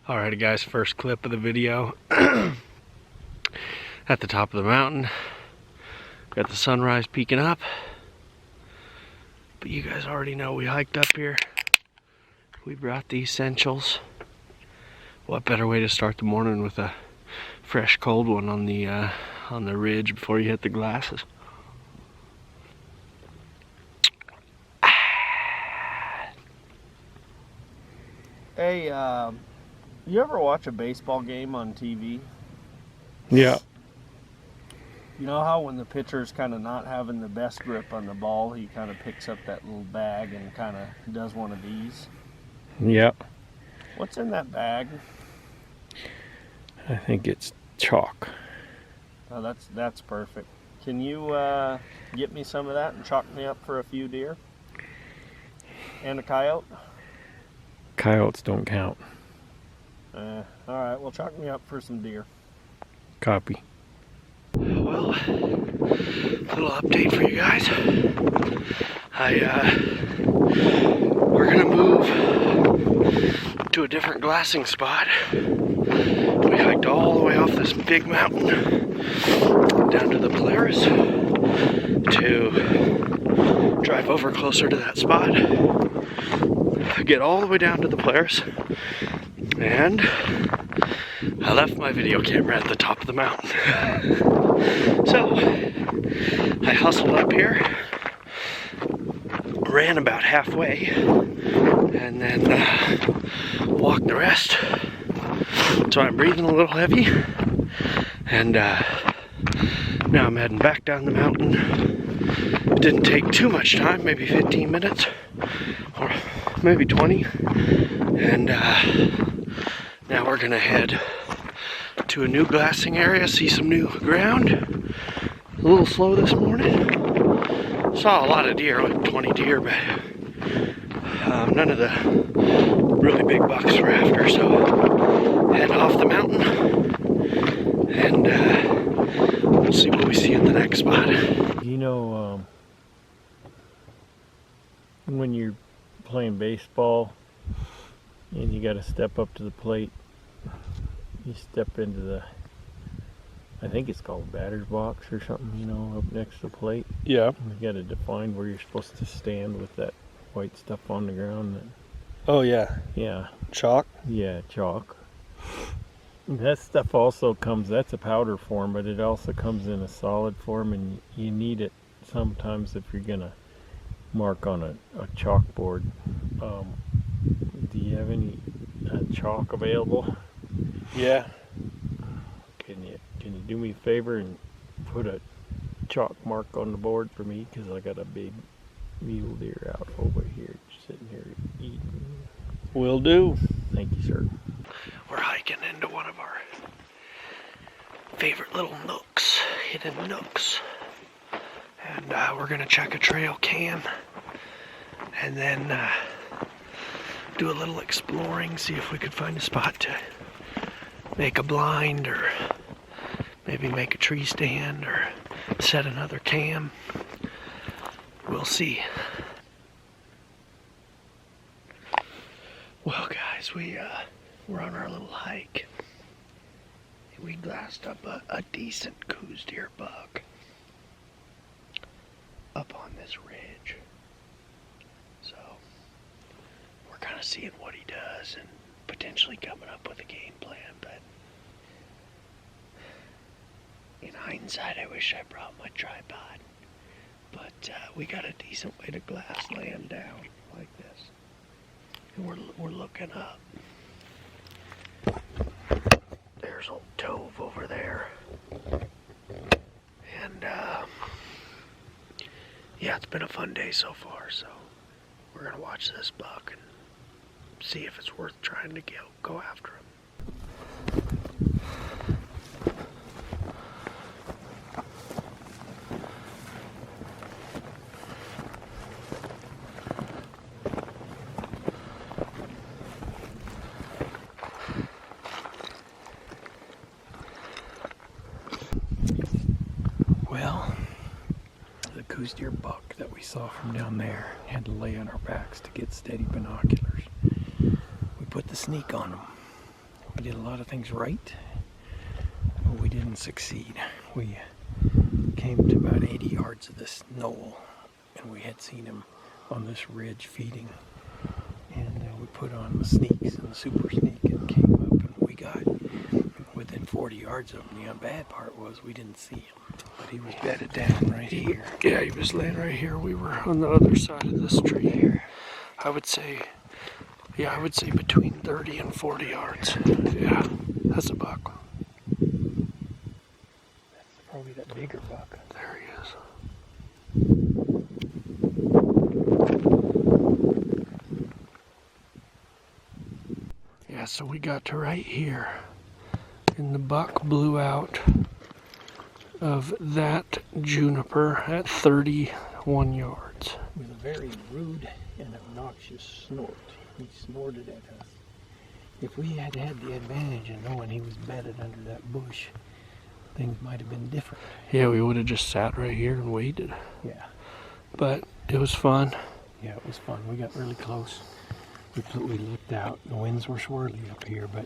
Alrighty guys, first clip of the video. At the top of the mountain. Got the sunrise peeking up. But you guys already know we hiked up here. We brought the essentials. What better way to start the morning with a fresh cold one on the ridge before you hit the glasses. Hey, you ever watch a baseball game on TV? Yeah. You know how when the pitcher's kind of not having the best grip on the ball, he kind of picks up that little bag and kind of does one of these? Yep. What's in that bag? I think it's chalk. Oh, that's perfect. Can you get me some of that and chalk me up for a few deer? And a coyote? Coyotes don't count. Alright, well chalk me up for some deer. Copy. Well, little update for you guys. We're gonna move to a different glassing spot. We hiked all the way off this big mountain down to the Polaris to drive over closer to that spot, get all the way down to the Polaris, and I left my video camera at the top of the mountain. So I hustled up here, ran about halfway, and then walked the rest. So I'm breathing a little heavy, and now I'm heading back down the mountain. It didn't take too much time, maybe 15 minutes, or maybe 20, and now we're gonna head to a new glassing area, see some new ground. A little slow this morning. Saw a lot of deer, like 20 deer, but none of the really big bucks were after, so heading off the mountain, and we'll see what we see at the next spot. You know, when you're playing baseball and you got to step up to the plate, you step into the, I think it's called batter's box or something, you know, up next to the plate. Yeah. You got to define where you're supposed to stand with that white stuff on the ground. Oh yeah. Yeah. Chalk? Yeah, chalk. That stuff also comes, that's a powder form, but it also comes in a solid form, and you need it sometimes if you're going to mark on a chalkboard. Do you have any chalk available? Yeah. Can you do me a favor and put a chalk mark on the board for me, because I got a big mule deer out over here sitting here eating. Will do. Thank you, sir. We're hiking into one of our favorite little nooks, hidden nooks, and we're gonna check a trail cam and then do a little exploring, see if we could find a spot to make a blind, or maybe make a tree stand, or set another cam. We'll see. Well guys, we're on our little hike. We glassed up a decent coues deer buck up on this ridge. So we're kind of seeing what he does and potentially coming up with a game plan, but in hindsight, I wish I brought my tripod. But we got a decent way to glass laying down like this. And we're looking up. There's old Tove over there. And yeah, it's been a fun day so far, so we're gonna watch this buck and see if it's worth trying to go after him. Well, the coues deer buck that we saw from down there had to lay on our backs to get steady binoculars. We put the sneak on him, We did a lot of things right, but we didn't succeed. We came to about 80 yards of this knoll, and we had seen him on this ridge feeding. And we put on the sneaks and the super sneak and came up, and we got within 40 yards of him. The bad part was we didn't see him, but he was bedded down right here. Yeah, he was laying right here. We were on the other side of this tree here. I would say between 30 and 40 yards. Yeah, that's a buck. That's probably that bigger buck. There he is. Yeah, so we got to right here, and the buck blew out of that juniper at 31 yards. With a very rude and obnoxious snort. He snorted at us. If we had had the advantage of knowing he was bedded under that bush, things might have been different. Yeah, we would have just sat right here and waited. Yeah. But it was fun. Yeah, it was fun. We got really close. We looked out. The winds were swirly up here, but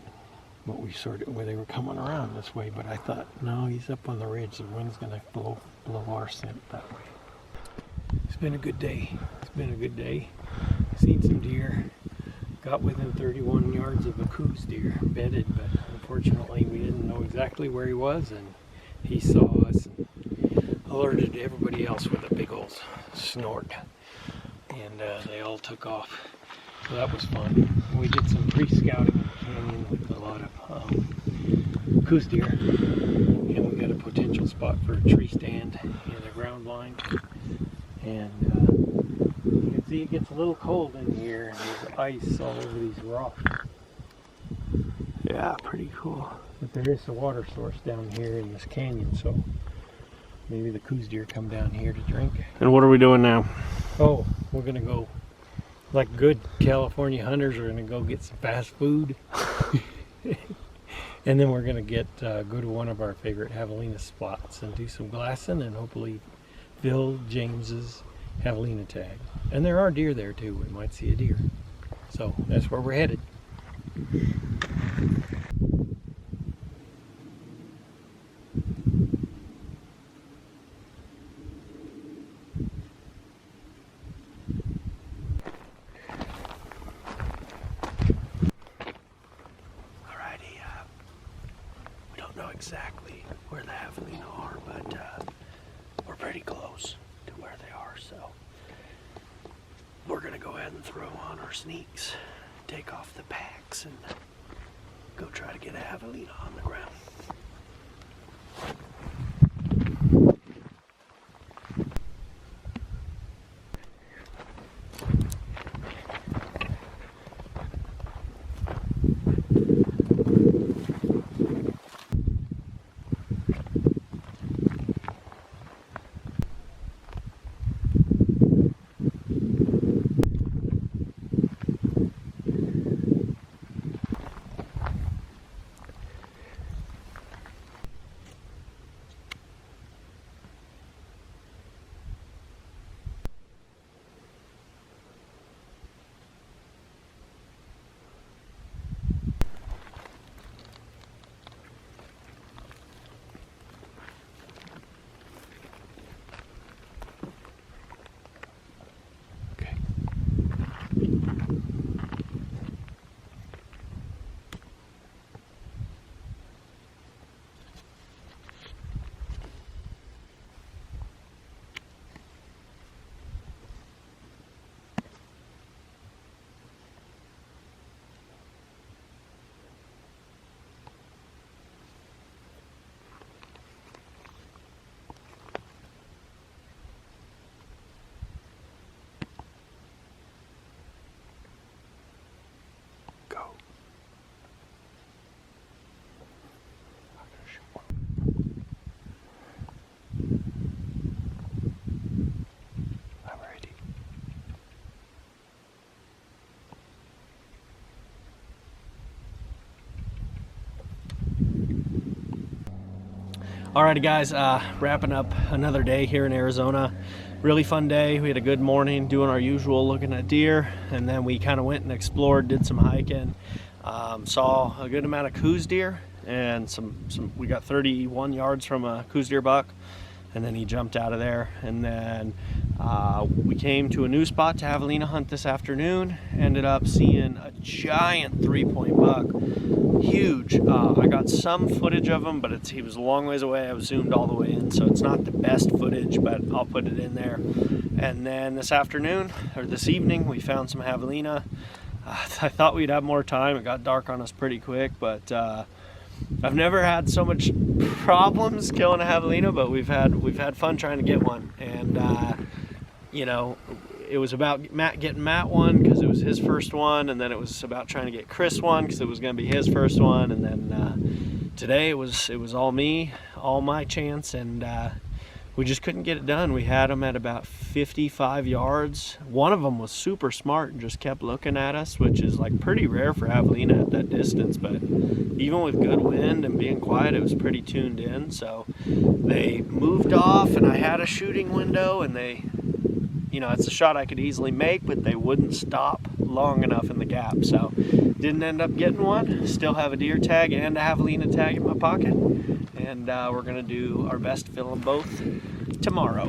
we sort of, where they were coming around this way. But I thought, no, he's up on the ridge. The wind's going to blow our scent that way. It's been a good day. It's been a good day. Seen some deer. Got within 31 yards of a coues deer, bedded, but unfortunately we didn't know exactly where he was, and he saw us and alerted everybody else with a big old snort, and they all took off. So that was fun. We did some pre-scouting in the canyon with a lot of coues deer, and we got a potential spot for a tree stand in the ground line, and you can see it gets a little cold in here, and there's ice all over these rocks. Yeah, pretty cool. But there is a water source down here in this canyon, so maybe the coues deer come down here to drink. And what are we doing now? Oh, we're gonna go, like good California hunters, we're gonna go get some fast food. And then we're gonna go to one of our favorite Javelina spots and do some glassing and hopefully fill James's Javelina tag. And there are deer there too. We might see a deer. So that's where we're headed. Alrighty, we don't know exactly where the Javelina are, but we're pretty close to where they are, so we're gonna go ahead and throw on our sneaks, take off the packs, and go try to get a Javelina on the ground. Alrighty guys, wrapping up another day here in Arizona. Really fun day. We had a good morning doing our usual looking at deer, and then we kind of went and explored, did some hiking. Saw a good amount of coues deer, and we got 31 yards from a coues deer buck, and then he jumped out of there. And then we came to a new spot to Javelina hunt this afternoon. Ended up seeing a giant 3-point buck, huge. I got some footage of him, but he was a long ways away. I was zoomed all the way in, so it's not the best footage, but I'll put it in there. And then this evening, we found some Javelina. I thought we'd have more time. It got dark on us pretty quick, but I've never had so much problems killing a Javelina, but we've had fun trying to get one. And you know, it was about getting Matt one because it was his first one, and then it was about trying to get Chris one because it was going to be his first one, and then today it was all me, all my chance, and we just couldn't get it done. We had them at about 55 yards. One of them was super smart and just kept looking at us, which is like pretty rare for Javelina at that distance, but even with good wind and being quiet, it was pretty tuned in. So they moved off, and I had a shooting window, and they, you know, it's a shot I could easily make, but they wouldn't stop long enough in the gap. So didn't end up getting one. Still have a deer tag and a Javelina tag in my pocket. And we're gonna do our best to fill them both tomorrow.